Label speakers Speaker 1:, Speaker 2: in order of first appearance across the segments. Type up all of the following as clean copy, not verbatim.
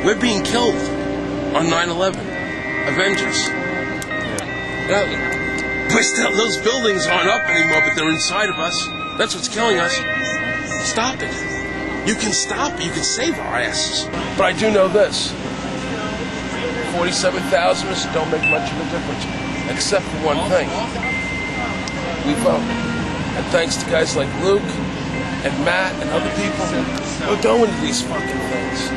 Speaker 1: We're being killed on 9/11. Avenge us. Those buildings aren't up anymore, but they're inside of us. That's what's killing us. Stop it. You can stop it. You can save our asses. But I do know this. 47,000 of us don't make much of a difference, except for one thing. We vote. And thanks to guys like Luke and Matt and other people, we're going to these fucking things.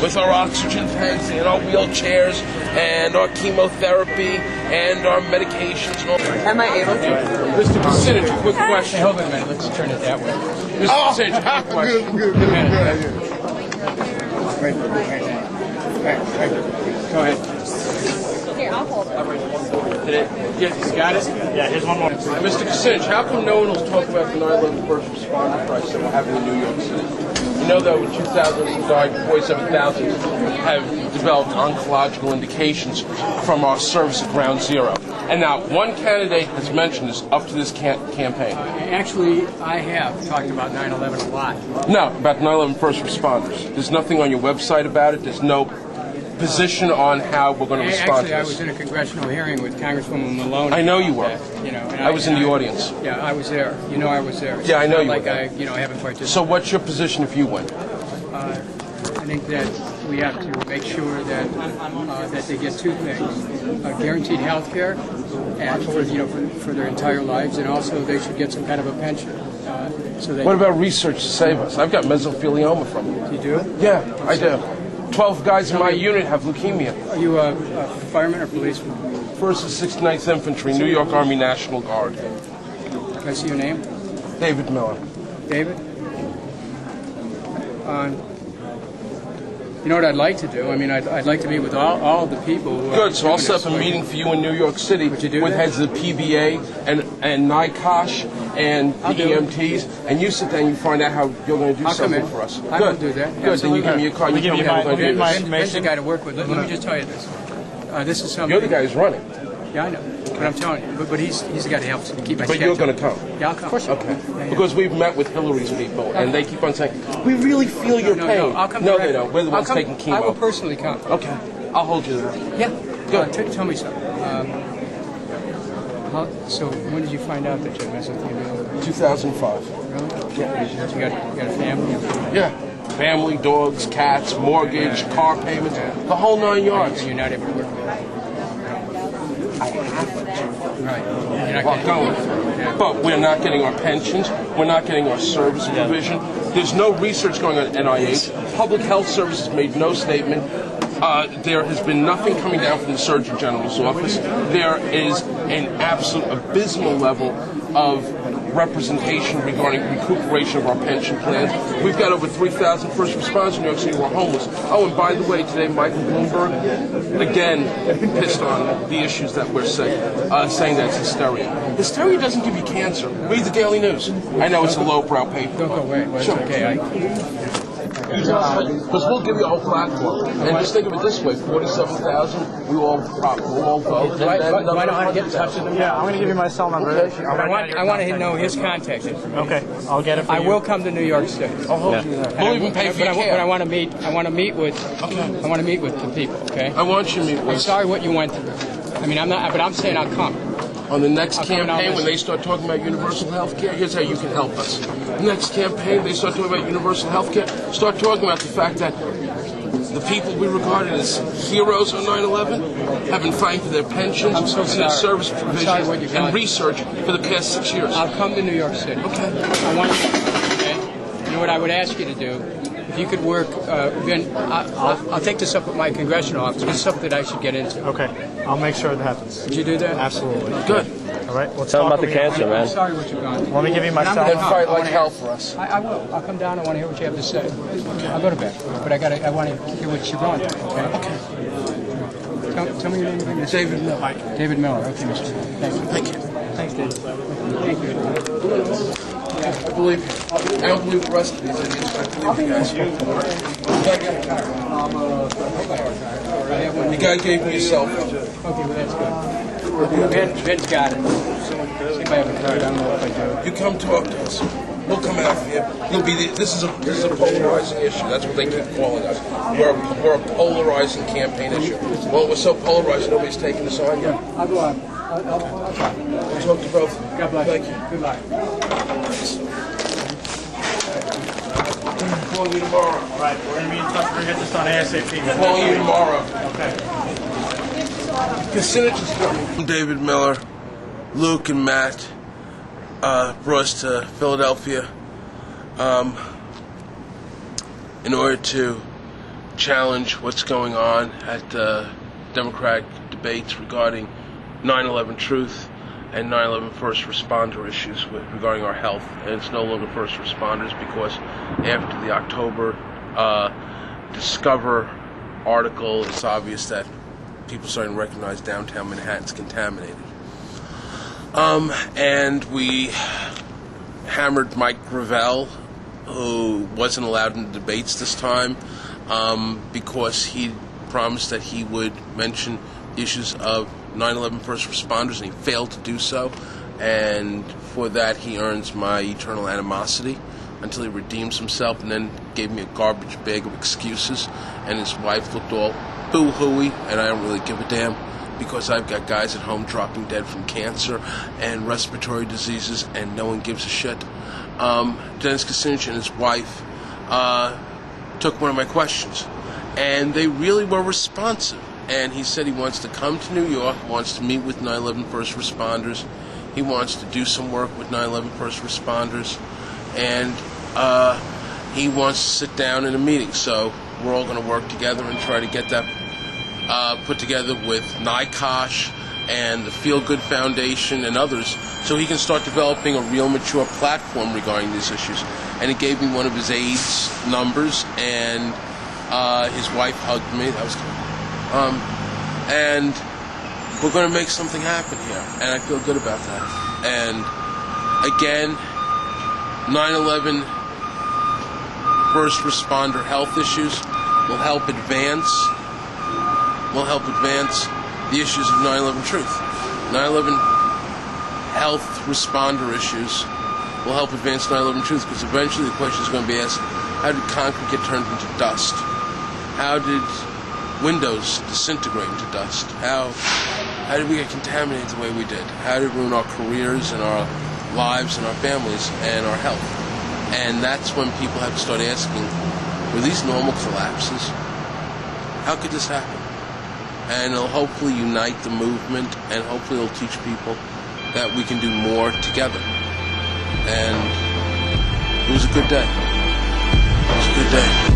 Speaker 1: With our oxygen tanks and our wheelchairs and our chemotherapy and our medications.
Speaker 2: Am I able to?
Speaker 1: Mr. Kucinich, a quick question.
Speaker 3: Hold on a minute, let's turn it that way.
Speaker 1: Mr. Kucinich, a quick question.
Speaker 3: Good. Go ahead.
Speaker 2: Here, I'll hold it.
Speaker 3: Yeah, you got it?
Speaker 4: Yeah, here's one more.
Speaker 1: Mr. Kucinich, how come no one will talk about the 9/11 first responder crisis that we're having in New York City? You know that in 2000 died 47,000 have developed oncological indications from our service at Ground Zero. And now one candidate has mentioned this up to this campaign.
Speaker 3: Actually, I have talked about 9/11 a lot.
Speaker 1: No, about 9/11 first responders. There's nothing on your website about it. There's no position on how we're going to respond
Speaker 3: Actually,
Speaker 1: to
Speaker 3: I
Speaker 1: this.
Speaker 3: was in a congressional hearing with Congresswoman Maloney.
Speaker 1: I know you were.
Speaker 3: And
Speaker 1: I was in the audience.
Speaker 3: Yeah, I was there. You know I was there.
Speaker 1: Yeah, I know you
Speaker 3: like
Speaker 1: were there.
Speaker 3: I haven't participated.
Speaker 1: So what's your position if you win?
Speaker 3: I think that we have to make sure that that they get two things: guaranteed health care, and for their entire lives, and also they should get some kind of a pension. So that
Speaker 1: What about research to save us? I've got mesothelioma from it.
Speaker 3: you do?
Speaker 1: Yeah, I do. 12 guys in my unit have leukemia.
Speaker 3: Are you a fireman or policeman?
Speaker 1: 1st and 69th Infantry, New York Army National Guard.
Speaker 3: Can I see your name?
Speaker 1: David Miller.
Speaker 3: David? You know what I'd like to do? I mean, I'd like to meet with all the people who are
Speaker 1: Good, so I'll
Speaker 3: doing
Speaker 1: set
Speaker 3: this.
Speaker 1: up a meeting for you in New York City
Speaker 3: Would you do
Speaker 1: with
Speaker 3: that?
Speaker 1: heads of the PBA and NICOSH and
Speaker 3: I'll
Speaker 1: the
Speaker 3: do it.
Speaker 1: EMTs, and you sit there and you find out how you're going to do
Speaker 3: I'll come
Speaker 1: something
Speaker 3: in.
Speaker 1: for us.
Speaker 3: I
Speaker 1: Good.
Speaker 3: will do that.
Speaker 1: Good, then you give me a card. You tell me how we're going to do this.
Speaker 3: Ben's the guy to work with. Let me just tell you this. This is something.
Speaker 1: You're the guy who's running,
Speaker 3: Yeah, I know. But I'm telling you. But he's the guy to help keep my
Speaker 1: but
Speaker 3: schedule.
Speaker 1: you're going to come.
Speaker 3: Yeah, I'll come. Of course.
Speaker 1: Okay. Because we've met with Hillary's people, and they keep on saying, we really feel your
Speaker 3: No,
Speaker 1: pain.
Speaker 3: I'll come
Speaker 1: No,
Speaker 3: direct.
Speaker 1: they don't. We're the
Speaker 3: I'll
Speaker 1: ones
Speaker 3: come-
Speaker 1: taking chemo.
Speaker 3: I will personally come.
Speaker 1: Okay. I'll hold you there.
Speaker 3: Yeah.
Speaker 1: Good.
Speaker 3: Tell me something. So when did you find out that you had mesothelioma?
Speaker 1: 2005.
Speaker 3: Really? Yeah. You got a family?
Speaker 1: Yeah. Family, dogs, cats, mortgage, car payments, the whole 9 yards.
Speaker 3: And you're not able to work with it? Right. You're not
Speaker 1: Well,
Speaker 3: getting
Speaker 1: going. But we're not getting our pensions. We're not getting our service provision. There's no research going on at NIH. Public Health Services made no statement. There has been nothing coming down from the Surgeon General's office. There is an absolute abysmal level of representation regarding recuperation of our pension plans. We've got over 3,000 first responders in New York City who are homeless. Oh, and by the way, today Michael Bloomberg, again, pissed on the issues that we're saying that it's hysteria. Hysteria doesn't give you cancer. Read the Daily News. I know it's a lowbrow paper.
Speaker 3: Don't go away. Well, it's
Speaker 1: Sure.
Speaker 3: okay.
Speaker 1: Because we'll give you a whole platform. And just think of it this way, 47,000, we'll all vote.
Speaker 3: Do I know how to get in touch with him?
Speaker 4: Yeah, I'm going to give you my cell number.
Speaker 3: I want to know his contact information.
Speaker 4: Okay, I'll get it for
Speaker 3: I
Speaker 4: you.
Speaker 3: will come to New York City.
Speaker 1: I'll hold you there. We'll even pay for your
Speaker 3: But I
Speaker 1: cab.
Speaker 3: want to meet. I want to meet with the people. Okay.
Speaker 1: I want you to meet
Speaker 3: I'm
Speaker 1: with us.
Speaker 3: sorry what you went through. I mean, I'm not. But I'm saying I'll come.
Speaker 1: On the next
Speaker 3: I'll come and I'll
Speaker 1: campaign, when
Speaker 3: listen.
Speaker 1: they start talking about universal health care, here's how you can help us. Next campaign, they start talking about universal health care, start talking about the fact that the people we regarded as heroes on 9/11 have been fighting for their pensions
Speaker 3: I'm so
Speaker 1: and their
Speaker 3: sorry.
Speaker 1: service
Speaker 3: I'm sorry
Speaker 1: provisions
Speaker 3: what you've
Speaker 1: and
Speaker 3: done.
Speaker 1: research for the past 6 years.
Speaker 3: I'll come to New York City.
Speaker 1: Okay.
Speaker 3: I want. Okay. You know what I would ask you to do? If you could work, Ben, I'll take this up with my congressional office. This is something that I should get into.
Speaker 4: Okay, I'll make sure it happens.
Speaker 3: Would you do that?
Speaker 4: Absolutely.
Speaker 1: Good.
Speaker 4: All right, let's
Speaker 5: Tell
Speaker 4: talk
Speaker 5: them about the
Speaker 4: over here.
Speaker 5: cancer,
Speaker 3: I'm
Speaker 5: man.
Speaker 3: sorry what you've gone through.
Speaker 4: Let me give you my
Speaker 3: And I'm
Speaker 4: cell
Speaker 3: gonna
Speaker 1: And
Speaker 4: number.
Speaker 1: fight
Speaker 3: I
Speaker 1: like
Speaker 3: wanna
Speaker 1: hell
Speaker 3: hear-
Speaker 1: for us.
Speaker 3: I will. I'll come down. I want to hear what you have to say. I'll go to bed, but I want to hear what you're going through. Okay. Tell me your name again.
Speaker 1: David Miller.
Speaker 3: David Miller. Okay, Mr. Thank you.
Speaker 1: Thank you.
Speaker 4: Thanks, Dave.
Speaker 3: Thank you.
Speaker 1: I believe you. I don't believe the rest of these idiots. I believe you guys. The guy gave me a cell phone.
Speaker 3: Okay, well that's good. Ben's got it. See if I have a card. I don't know if I do.
Speaker 1: You come talk to us. We'll come after you. You'll be. This is a polarizing issue. That's what they keep calling us. We're a polarizing campaign issue. Well, we're so polarized, nobody's taking us on yet.
Speaker 3: I'll go on. I'll
Speaker 1: Talk to both.
Speaker 3: God bless.
Speaker 1: Thank you.
Speaker 3: Good luck.
Speaker 1: I'm calling you tomorrow.
Speaker 4: All right, we're going to be in touch. We're going to get this done ASAP.
Speaker 1: I'm calling you tomorrow.
Speaker 4: Okay.
Speaker 1: Kucinich is coming. David Miller, Luke, and Matt brought us to Philadelphia in order to challenge what's going on at the Democratic debates regarding 9/11 truth and 9/11 first responder issues regarding our health. And it's no longer first responders because after the October Discover article, it's obvious that people starting to recognize downtown Manhattan's contaminated. And we hammered Mike Gravel, who wasn't allowed in the debates this time because he promised that he would mention issues of 9/11 first responders, and he failed to do so. And for that, he earns my eternal animosity until he redeems himself, and then gave me a garbage bag of excuses. And his wife looked all boo-hooey, and I don't really give a damn because I've got guys at home dropping dead from cancer and respiratory diseases, and no one gives a shit. Dennis Kucinich and his wife took one of my questions, and they really were responsive. And he said he wants to come to New York, wants to meet with 9/11 first responders. He wants to do some work with 9/11 first responders, and he wants to sit down in a meeting. So we're all going to work together and try to get that put together with NICOSH and the Feel Good Foundation and others, so he can start developing a real mature platform regarding these issues. And he gave me one of his aides' numbers, and his wife hugged me. That was good. And we're going to make something happen here, and I feel good about that. And again, 9/11 first responder health issues will help advance the issues of 9/11 truth. 9/11 health responder issues will help advance 9/11 truth, because eventually the question is going to be asked, how did concrete get turned into dust? How did windows disintegrate into dust? How did we get contaminated the way we did? How did it ruin our careers and our lives and our families and our health? And that's when people have to start asking, were these normal collapses? How could this happen? And it'll hopefully unite the movement, and hopefully it'll teach people that we can do more together. And it was a good day. It was a good day.